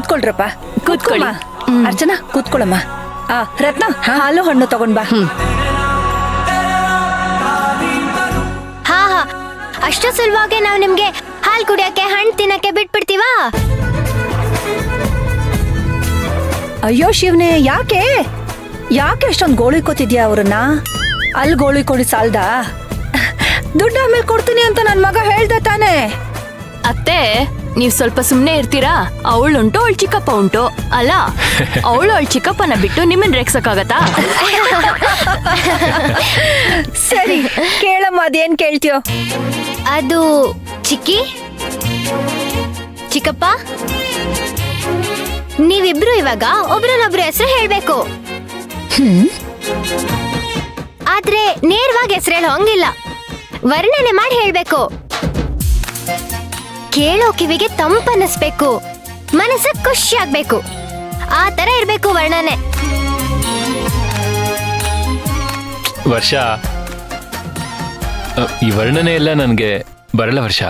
ಕೂತ್ಕೊಳ್ರಪ್ಪ. ಕೂತ್ಕೊಳ್ಳಿ. ಅರ್ಚನಾ ಕೂತ್ಕೊಳ್ಳಮ್ಮ. ರತ್ನ ಹಾಲು ಹಣ್ಣು ತಗೊಂಡ್ ಬಾ. ಹಾ ಹಾ, ಅಷ್ಟು ಸುಲಭವಾಗಿ ನಾವು ನಿಮ್ಗೆ ಹಾಲು ಕುಡಿಯಕ್ಕೆ ಹಣ್ಣು ತಿನ್ನಕ್ಕೆ ಬಿಟ್ಬಿಡ್ತೀವಾ? ಅಯ್ಯೋ ಶಿವನೇ, ಯಾಕೆ ಅಷ್ಟೊಂದು ಗೋಳಿಕೋತಿದ್ಯಾ ಅವ್ರನ್ನ? ಅಲ್ಲಿ ಗೋಳಿಕೊಡಿ ಸಾಲ್ದ? ದುಡ್ಡು ಆಮೇಲೆ ಕೊಡ್ತೀನಿ ಅಂತ ನನ್ ಮಗ ಹೇಳ್ದ ತಾನೆ. ಅತ್ತೆ, ನೀವ್ ಸ್ವಲ್ಪ ಸುಮ್ನೆ ಇರ್ತೀರಾ? ಅವಳುಂಟು, ಅವಳ ಚಿಕ್ಕಪ್ಪ ಉಂಟು ಅಲ್ಲ. ಅವಳ ಚಿಕ್ಕಪ್ಪನ ಬಿಟ್ಟು ನಿಮ್ಮನ್ ರೇಗ್ಸಕ್ಕಾಗತ್ತಾ? ಸರಿ ಕೇಳಮ್ಮ, ಅದೇನ್ ಕೇಳ್ತೀಯೋ? ಅದು ಚಿಕ್ಕಿ, ಚಿಕ್ಕಪ್ಪ, ನೀವಿಬ್ರು ಇವಾಗ ಒಬ್ರನ್ನೊಬ್ರು ಹೆಸರು ಹೇಳ್ಬೇಕು. ಆದ್ರೆ ನೇರವಾಗಿ ಹೆಸರು ಹೇಳೋ ಹಂಗಿಲ್ಲ, ವರ್ಣನೆ ಮಾಡಿ ಹೇಳ್ಬೇಕು. ಕೇಳೋ ಕಿವಿಗೆ ತಂಪನ್ನಿಸ್ಬೇಕು, ಮನಸ್ಸು ಖುಷಿ ಆಗ್ಬೇಕು. ಆ ತರ ಇರ್ಬೇಕು ವರ್ಣನೆ. ವರ್ಷ, ಈ ವರ್ಣನೆ ಎಲ್ಲ ನನ್ಗೆ ಬರಲ್ಲ ವರ್ಷ.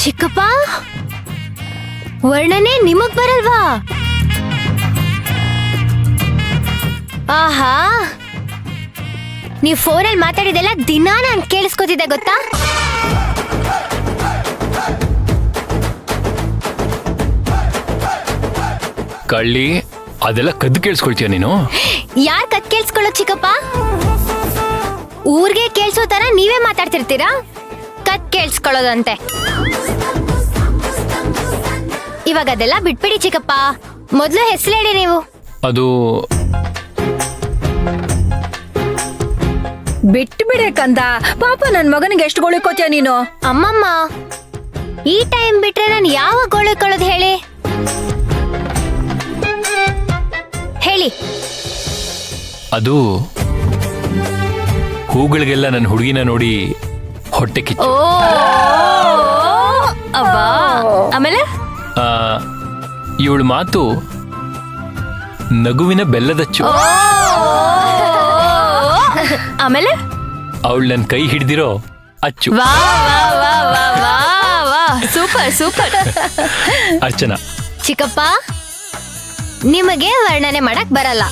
ಚಿಕ್ಕಪ್ಪ, ವರ್ಣನೆ ನಿಮಗ್ ಬರಲ್ವಾ? ಆಹಾ, ನೀವ್ ಫೋನಲ್ಲಿ ಮಾತಾಡಿದೆಲ್ಲ ದಿನಾ ನಾನು ಕೇಳಿಸ್ಕೊತಿದ್ದೆ ಗೊತ್ತಾ? ಕಳ್ಳಿ, ಅದೆಲ್ಲ ಕದ್ದು ಕೇಳಿಸ್ಕೊಳ್ತೀಯ ನೀನು? ಯಾರ್ ಕತ್ ಕೇಳಿಸ್ಕೊಳ್ಳೋ ಚಿಕ್ಕಪ್ಪ? ಊರ್ಗೆ ಕೇಳಿಸೋ ತರ ನೀವೇ ಮಾತಾಡ್ತಿರ್ತೀರಾ, ಕತ್ ಕೇಳಿಸ್ಕೊಳ್ಳೋದಂತೆ. ಇವಾಗ ಅದೆಲ್ಲ ಬಿಟ್ಬಿಡಿ ಚಿಕ್ಕಪ್ಪ, ಮೊದ್ಲು ಹೆಸರು ಹೇಳಿ ನೀವು. ಅದು ಬಿಟ್ಟು ಬಿಡೆ ಕಂದ, ಪಾಪ ನನ್ ಮಗನಿಗೆ ಎಷ್ಟು ಗೋಳಿಕೋತಿಯ ನೀನು? ಅಮ್ಮಮ್ಮ, ಈ ಟೈಮ್ ಬಿಟ್ರೆ ನಾನು ಯಾವಾಗ ಗೋಳಿಕೊಳ್ಳೋದು ಹೇಳಿ? ಹೇಳಿ. ಅದು ಹೂಗಳಿಗೆಲ್ಲ ನನ್ನ ಹುಡುಗಿನ ನೋಡಿ ಹೊಟ್ಟೆ ಕಿಚ್ಚು. ಅಬ್ಬಾ, ಆಮೇಲೆ ಇವಳ ಮಾತು ನಗುವಿನ ಬೆಲ್ಲದಚ್ಚು. ಆಮೇಲೆ ಅವಳು ನನ್ನ ಕೈ ಹಿಡ್ದಿರೋ ಅಚ್ಚು. ವಾ ವಾ ವಾ ವಾ ವಾ ವಾ, ಸೂಪರ್ ಸೂಪರ್. ಅರ್ಚನಾ, ಚಿಕ್ಕಪ್ಪ, ನಿಮಗೆ ವರ್ಣನೆ ಮಾಡಕ್ ಬರಲ್ಲ.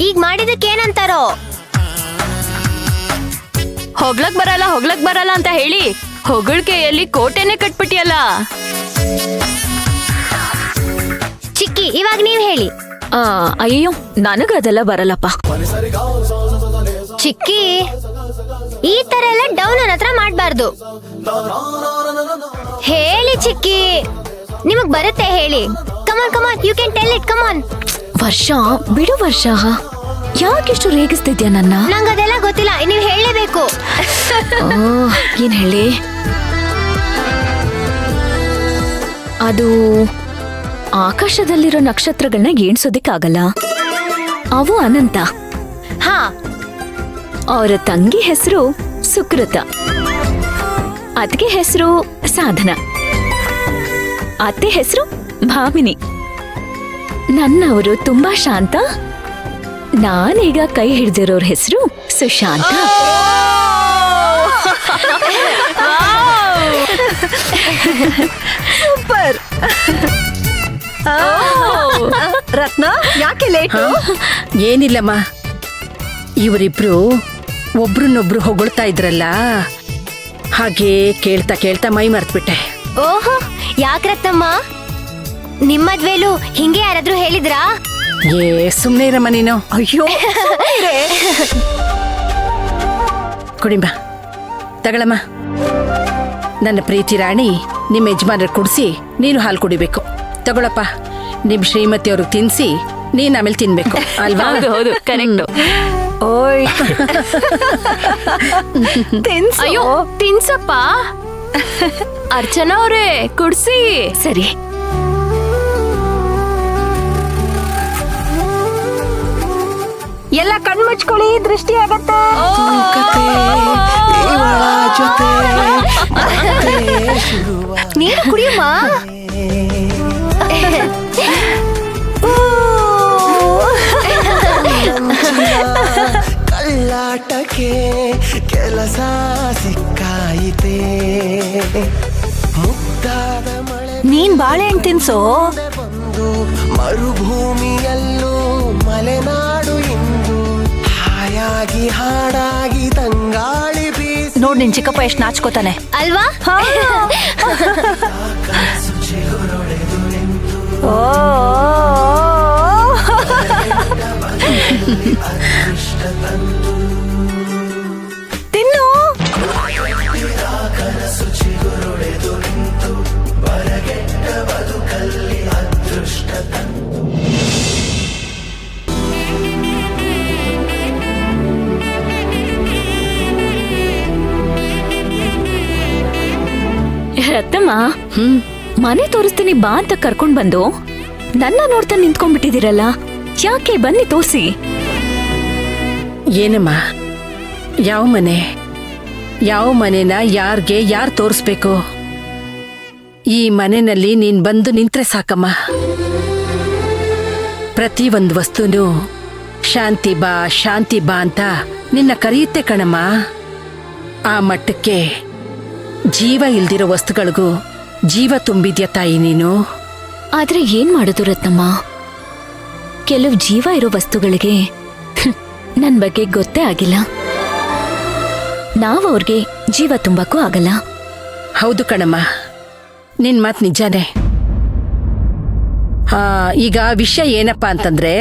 ಈಗ ಮಾಡಿದಕ್ಕೆ ಏನಂತಾರೋ? ಹೋಗ್ಲಕ್ ಬರಲ್ಲ ಅಂತ ಹೇಳಿ ಹೊಗಳಿಕೆಯಲ್ಲಿ ಕೋಟೆನೆ ಕಟ್ಬಿಟ್ಟಿಯಲ್ಲ. ಚಿಕ್ಕಿ, ಇವಾಗ ನೀವ್ ಹೇಳಿ. ಅಯ್ಯೋ, ನನಗದೆಲ್ಲ ಬರಲ್ಲಪ್ಪ. ಚಿಕ್ಕಿ, ಈ ತರ ಎಲ್ಲ ಡೌನ್ ನನ್ನ ಹತ್ರ ಮಾಡ್ಬಾರ್ದು. ಹೇಳಿ ಚಿಕ್ಕಿ, ನಿಮಗ್ ಬರುತ್ತೆ ಹೇಳಿ. ಕಮಾನ್ ಕಮಾನ್, ಯು ಕ್ಯಾನ್ ಟೆಲ್ ಇಟ್, ಕಮಾನ್. ವರ್ಷ ಬಿಡು ವರ್ಷ, ಯಾಕೆಷ್ಟು ರೇಗಿಸ್ತಿದ್ಯಾ ನನ್ನ? ನಂಗೆ ಅದೆಲ್ಲ ಗೊತ್ತಿಲ್ಲ, ನೀವ್ ಹೇಳಲೇಬೇಕು. ಏನ್ ಹೇಳಿ? ಅದು ಆಕಾಶದಲ್ಲಿರೋ ನಕ್ಷತ್ರಗಳನ್ನ ಎಣ್ಸೋದಿಕ್ಕಾಗಲ್ಲ, ಅವು ಅನಂತ. ಹಾ, ಅವರ ತಂಗಿ ಹೆಸರು ಸುಕೃತ, ಅತ್ತಿಗೆ ಹೆಸರು ಸಾಧನ, ಅತ್ತೆ ಹೆಸರು ಭಾಮಿನಿ. ನನ್ನವರು ತುಂಬಾ ಶಾಂತ, ನಾನೀಗ ಕೈ ಹಿಡ್ದಿರೋರ್ ಹೆಸರು ಸುಶಾಂತ. ಸೂಪರ್. ರತ್ನ, ಯಾಕೆ ಲೇಟು? ಏನಿಲ್ಲಮ್ಮ, ಇವರಿಬ್ರು ಒಬ್ರನ್ನೊಬ್ರು ಹೊಗಳ್ತಾ ಇದ್ರಲ್ಲ, ಹಾಗೆ ಕೇಳ್ತಾ ಕೇಳ್ತಾ ಮೈ ಮರ್ತ್ಬಿಟ್ಟೆ. ಓಹೋ, ಯಾಕ್ರತ್ತಮ್ಮ, ನಿಮ್ಮ ಮದ್ವೆಲು ಹಿಂಗೆ ಯಾರಾದ್ರೂ ಹೇಳಿದ್ರಾ? ಸುಮ್ನೆ ಇರಮ್ಮ ನೀನು. ಅಯ್ಯೋ, ಕುಡಿಂಬ ತಗಳಮ್ಮ. ನನ್ನ ಪ್ರೀತಿ ರಾಣಿ, ನಿಮ್ಮ ಯಜಮಾನ್ರ ಕುಡಿಸಿ ನೀನು ಹಾಲು ಕುಡಿಬೇಕು. ತಗೊಳಪ್ಪ, ನಿಮ್ ಶ್ರೀಮತಿ ಅವ್ರಿಗೆ ತಿನ್ಸಿ ನೀನ್ ಆಮೇಲೆ ತಿನ್ಬೇಕು ಅಲ್ವಾ? ಹೌದು, ಕರೆಕ್ಟ್. ಓಯ್, ಅಯ್ಯೋ, ತಿನ್ಸಪ್ಪ. ಅರ್ಚನಾ ಅವ್ರೆ, ಕುಡ್ಸಿ. ಸರಿ. ಎಲ್ಲ ಕಣ್ಮುಚ್ಕೊಳ್ಳಿ, ದೃಷ್ಟಿ ಆಗತ್ತೆ. ನೀನು ಕುಡಿಯಮ್ಮ. ಕಳ್ಳಾಟಕ್ಕೆ ಕೆಲಸ ಸಿಕ್ಕಾಯಿತೆ, ಮುದ್ದಾದ ಮಳೆ ನೀನ್ ಬಾಳೆಹಣ್ಣು ತಿನ್ಸೋ. ಬಂದು ಮರುಭೂಮಿಯಲ್ಲೂ ಮಲೆನಾಡು ಇಂದು ಹಾಯಾಗಿ ಹಾಡಾಗಿ ತಂಗಾಳಿ ಬೀಸಿ ನೋಡ್ ನಿನ್ ಚಿಕ್ಕಪ್ಪ ಎಷ್ಟ್ ನಾಚ್ಕೋತಾನೆ ಅಲ್ವಾ? ಓ ತಿನ್ನು. ರತ್ನಮ್ಮ, ಮನೆ ತೋರಿಸ್ತೀನಿ ಬಾ ಅಂತ ಕರ್ಕೊಂಡ್ ಬಂದು ನನ್ನ ನೋಡ್ತಾ ನಿಂತ್ಕೊಂಡ್ಬಿಟ್ಟಿದ್ದೀರಲ್ಲ, ಯಾಕೆ? ಬನ್ನಿ ತೋರ್ಸಿ. ಏನಮ್ಮ, ಯಾವ ಮನೆ, ಯಾವ ಮನೆನ ಯಾರ್ಗೆ ಯಾರು ತೋರಿಸ್ಬೇಕು? ಈ ಮನೆಯಲ್ಲಿ ನೀನ್ ಬಂದು ನಿಂತ್ರೆ ಸಾಕಮ್ಮ. ಪ್ರತಿ ಒಂದು ವಸ್ತುನು ಶಾಂತಿ ಬಾ ಶಾಂತಿ ಬಾ ಅಂತ ನಿನ್ನ ಕರೆಯುತ್ತೆ ಕಣಮ್ಮ. ಆ ಮಟ್ಟಕ್ಕೆ ಜೀವ ಇಲ್ದಿರೋ ವಸ್ತುಗಳಿಗೂ ಜೀವ ತುಂಬಿದ್ಯಾ ತಾಯಿ ನೀನು? ಆದ್ರೆ ಏನ್ ಮಾಡೋದು ರತ್ನಮ್ಮ, ಕೆಲವು ಜೀವ ಇರೋ ವಸ್ತುಗಳಿಗೆ ನನ್ ಬಗ್ಗೆ ಗೊತ್ತೇ ಆಗಿಲ್ಲ. ನಾವು ಅವ್ರಿಗೆ ಜೀವ ತುಂಬಕ್ಕೂ ಆಗಲ್ಲ. ಹೌದು ಕಣಮ್ಮ, ನಿನ್ ಮಾತ್ ನಿಜಾನೇ. ಈಗ ವಿಷಯ ಏನಪ್ಪಾ ಅಂತಂದ್ರೆ,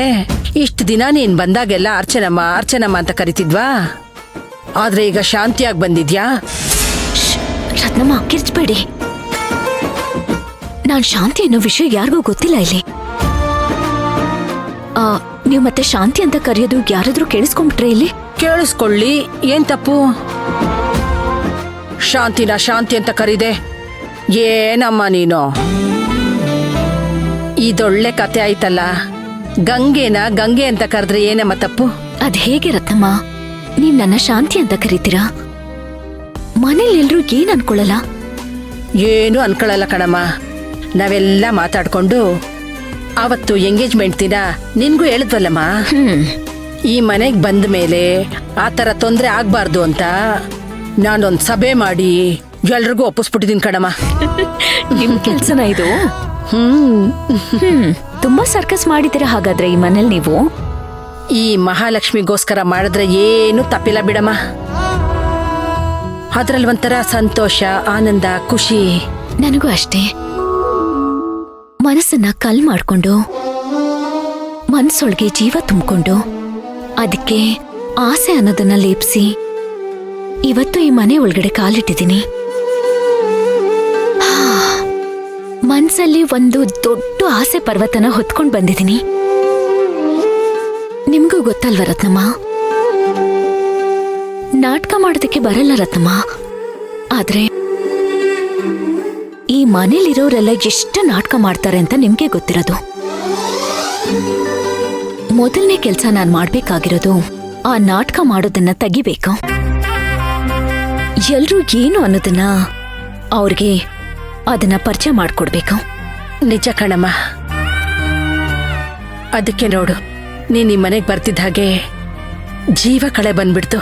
ಇಷ್ಟು ದಿನ ನೀನ್ ಬಂದಾಗೆಲ್ಲ ಅರ್ಚನಮ್ಮ ಅರ್ಚನಮ್ಮ ಅಂತ ಕರಿತಿದ್ವಾ, ಆದ್ರೆ ಈಗ ಶಾಂತಿಯಾಗಿ ಬಂದಿದ್ಯಾ? ರತ್ನಮ್ಮ, ಕಿರ್ಚ್ಬೇಡಿ. ನಾನ್ ಶಾಂತಿ ಅನ್ನೋ ವಿಷಯ ಯಾರಿಗೂ ಗೊತ್ತಿಲ್ಲ ಇಲ್ಲಿ. ನೀವು ಮತ್ತೆ ಶಾಂತಿ ಅಂತ ಕರೆಯೋದು ಯಾರಾದ್ರೂ ಕೇಳಿಸ್ಕೊಂಡ್ಬಿಟ್ರೆ ಇಲ್ಲಿ? ಕೇಳಿಸ್ಕೊಳ್ಳಿ, ಏನ್ ತಪ್ಪು? ಶಾಂತಿನ ಶಾಂತಿ ಅಂತ ಕರೀದೆ ಏನಮ್ಮ ನೀನು? ಇದೊಳ್ಳೆ ಕತೆ ಆಯ್ತಲ್ಲ. ಗಂಗೆನ ಗಂಗೆ ಅಂತ ಕರೆದ್ರೆ ಏನಮ್ಮ ತಪ್ಪು? ಅದ್ ಹೇಗೆ ರತ್ನಮ್ಮ, ನೀವ್ ನನ್ನ ಶಾಂತಿ ಅಂತ ಕರೀತೀರಾ? ಮನೇಲಿ ಎಲ್ರೂ ಏನ್ ಅನ್ಕೊಳ್ಳಲ್ಲ? ಏನು ಅನ್ಕೊಳ್ಳಲ್ಲ ಕಣಮ್ಮ. ನಾವೆಲ್ಲ ಮಾತಾಡ್ಕೊಂಡು ಅವತ್ತು ಎಂಗೇಜ್ಮೆಂಟ್ ದಿನ ನಿನ್ಗೂ ಹೇಳಿದ್ವಲ್ಲಮ್ಮ, ಈ ಮನೆಗ್ ಬಂದ ಮೇಲೆ ಆ ಥರ ತೊಂದರೆ ಆಗ್ಬಾರ್ದು ಅಂತ ನಾನೊಂದ್ ಸಭೆ ಮಾಡಿ ಎಲ್ರಿಗೂ ಒಪ್ಪಿಸ್ಬಿಟ್ಟಿದೀನಿ ಕಣಮ್ಮ. ನಿಮ್ ಕೆಲ್ಸನ ಇದು? ತುಂಬಾ ಸರ್ಕಸ್ ಮಾಡಿದ್ದೀರಾ ಹಾಗಾದ್ರೆ ಈ ಮನೇಲಿ ನೀವು. ಈ ಮಹಾಲಕ್ಷ್ಮಿಗೋಸ್ಕರ ಮಾಡಿದ್ರೆ ಏನು ತಪ್ಪಿಲ್ಲ ಬಿಡಮ್ಮ. ಅದ್ರಲ್ಲಿ ಒಂಥರ ಸಂತೋಷ, ಆನಂದ, ಖುಷಿ. ನನಗೂ ಅಷ್ಟೇ. ಮನಸ್ಸನ್ನ ಕಲ್ ಮಾಡ್ಕೊಂಡು ಮನ್ಸೊಳಗೆ ಜೀವ ತುಂಬಿಕೊಂಡು ಅದಕ್ಕೆ ಆಸೆ ಅನ್ನೋದನ್ನ ಲೇಪಿಸಿ ಇವತ್ತು ಈ ಮನೆ ಒಳಗಡೆ ಕಾಲಿಟ್ಟಿದ್ದೀನಿ. ಮನ್ಸಲ್ಲಿ ಒಂದು ದೊಡ್ಡ ಆಸೆ ಪರ್ವತನ ಹೊತ್ಕೊಂಡ್ ಬಂದಿದ್ದೀನಿ. ನಿಮ್ಗೂ ಗೊತ್ತಲ್ವ ರತ್ನಮ್ಮ, ನಾಟಕ ಮಾಡೋದಕ್ಕೆ ಬರಲ್ಲ ರತ್ನಮ್ಮ. ಆದ್ರೆ ಈ ಮನೇಲಿರೋರೆಲ್ಲ ಎಷ್ಟು ನಾಟಕ ಮಾಡ್ತಾರೆ ಅಂತ ನಿಮ್ಗೆ ಗೊತ್ತಿರೋದು. ಮೊದಲನೇ ಕೆಲ್ಸ ನಾನ್ ಮಾಡ್ಬೇಕಾಗಿರೋದು ಆ ನಾಟಕ ಮಾಡೋದನ್ನ ತೆಗಿಬೇಕು. ಎಲ್ರೂ ಏನು ಅನ್ನೋದನ್ನ ಅವ್ರಿಗೆ ಅದನ್ನ ಪರಿಚಯ ಮಾಡ್ಕೊಡ್ಬೇಕು. ನಿಜ ಕಣಮ್ಮ. ಅದಕ್ಕೆ ನೋಡು, ನೀನ್ ಈ ಮನೆಗ್ ಬರ್ತಿದ್ದ ಹಾಗೆ ಜೀವ ಕಳೆ ಬಂದ್ಬಿಡ್ತು.